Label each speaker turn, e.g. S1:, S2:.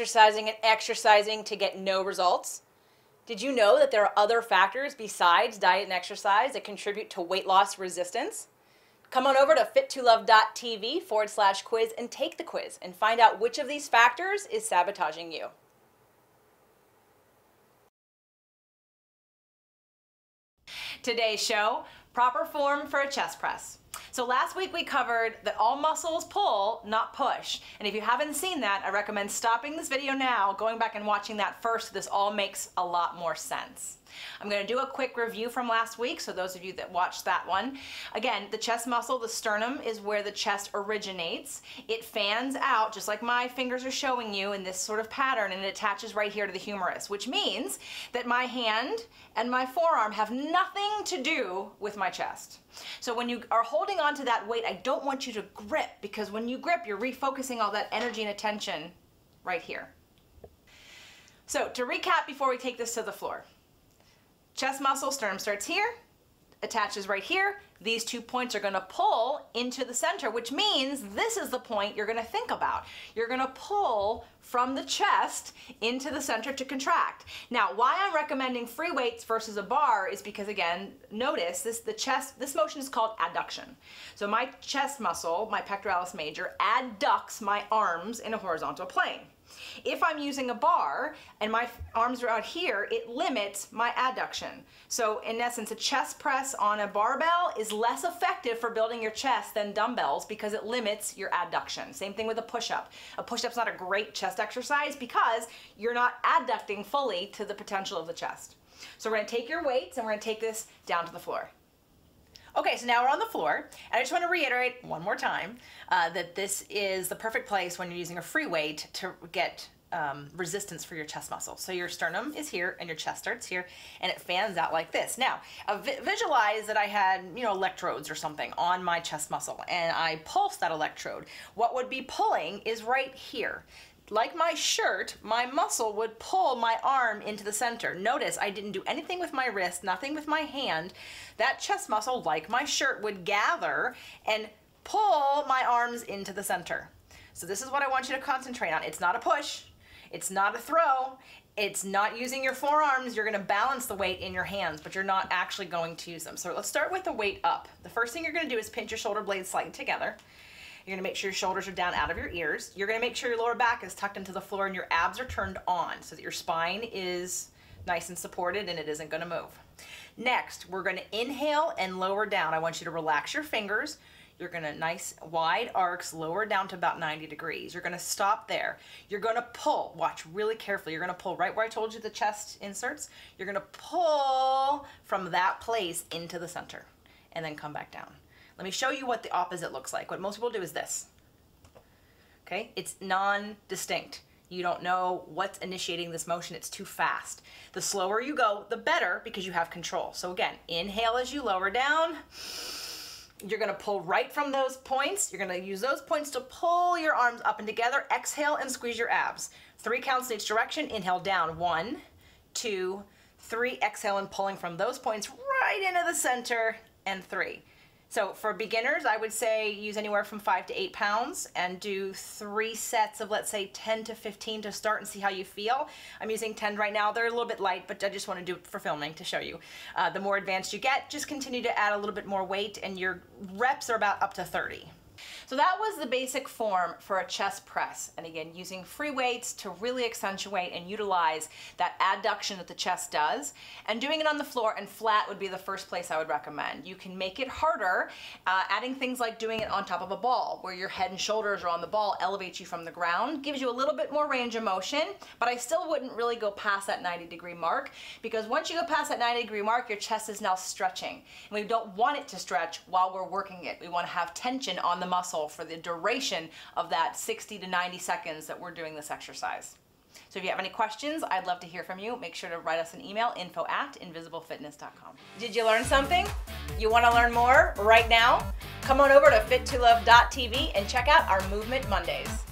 S1: exercising to get no results? Did you know that there are other factors besides diet and exercise that contribute to weight loss resistance? Come on over to fit2love.tv/quiz and take the quiz and find out which of these factors is sabotaging you. Today's show, proper form for a chest press. So last week we covered that all muscles pull, not push. And if you haven't seen that, I recommend stopping this video now, going back and watching that first, so this all makes a lot more sense. I'm going to do a quick review from last week, so those of you that watched that one. Again, the chest muscle, the sternum, is where the chest originates. It fans out, just like my fingers are showing you in this sort of pattern, and it attaches right here to the humerus, which means that my hand and my forearm have nothing to do with my chest. So when you are holding on to that weight, I don't want you to grip, because when you grip, you're refocusing all that energy and attention right here. So to recap before we take this to the floor. Chest muscle, sternum starts here, attaches right here. These 2 points are going to pull into the center, which means this is the point you're going to think about. You're going to pull from the chest into the center to contract. Now, why I'm recommending free weights versus a bar is because, again, notice this motion is called adduction. So my chest muscle, my pectoralis major, adducts my arms in a horizontal plane. If I'm using a bar and my arms are out here, it limits my adduction. So in essence, a chest press on a barbell is less effective for building your chest than dumbbells because it limits your adduction. Same thing with a push-up. A push-up's not a great chest exercise because you're not adducting fully to the potential of the chest. So we're going to take your weights and we're going to take this down to the floor. Okay, so now we're on the floor, and I just want to reiterate one more time that this is the perfect place when you're using a free weight to get resistance for your chest muscle. So your sternum is here, and your chest starts here, and it fans out like this. Now, visualize that I had, electrodes or something on my chest muscle, and I pulse that electrode. What would be pulling is right here. Like my shirt, my muscle would pull my arm into the center. Notice I didn't do anything with my wrist, nothing with my hand. That chest muscle, like my shirt, would gather and pull my arms into the center. So this is what I want you to concentrate on. It's not a push. It's not a throw. It's not using your forearms. You're going to balance the weight in your hands, but you're not actually going to use them. So let's start with the weight up. The first thing you're going to do is pinch your shoulder blades slightly together. You're going to make sure your shoulders are down out of your ears. You're going to make sure your lower back is tucked into the floor and your abs are turned on so that your spine is nice and supported and it isn't going to move. Next, we're going to inhale and lower down. I want you to relax your fingers. You're going to nice wide arcs, lower down to about 90 degrees. You're going to stop there. You're going to pull. Watch really carefully. You're going to pull right where I told you the chest inserts. You're going to pull from that place into the center and then come back down. Let me show you what the opposite looks like. What most people do is this. Okay? It's non-distinct. You don't know what's initiating this motion. It's too fast. The slower you go, the better, because you have control. So again, inhale as you lower down. You're going to pull right from those points. You're going to use those points to pull your arms up and together. Exhale and squeeze your abs. 3 counts in each direction. Inhale down. 1, 2, 3. Exhale and pulling from those points right into the center. And 3. So for beginners, I would say use anywhere from 5 to 8 pounds and do 3 sets of, let's say, 10 to 15 to start and see how you feel. I'm using 10 right now. They're a little bit light, but I just want to do it for filming to show you. The more advanced you get, just continue to add a little bit more weight, and your reps are about up to 30. So that was the basic form for a chest press. And again, using free weights to really accentuate and utilize that adduction that the chest does. And doing it on the floor and flat would be the first place I would recommend. You can make it harder, adding things like doing it on top of a ball, where your head and shoulders are on the ball, elevates you from the ground, gives you a little bit more range of motion, but I still wouldn't really go past that 90-degree mark, because once you go past that 90-degree mark, your chest is now stretching. And we don't want it to stretch while we're working it. We want to have tension on the muscle for the duration of that 60 to 90 seconds that we're doing this exercise. So if you have any questions, I'd love to hear from you. Make sure to write us an email, info@invisiblefitness.com. Did you learn something? You want to learn more right now? Come on over to fit2love.tv and check out our Movement Mondays.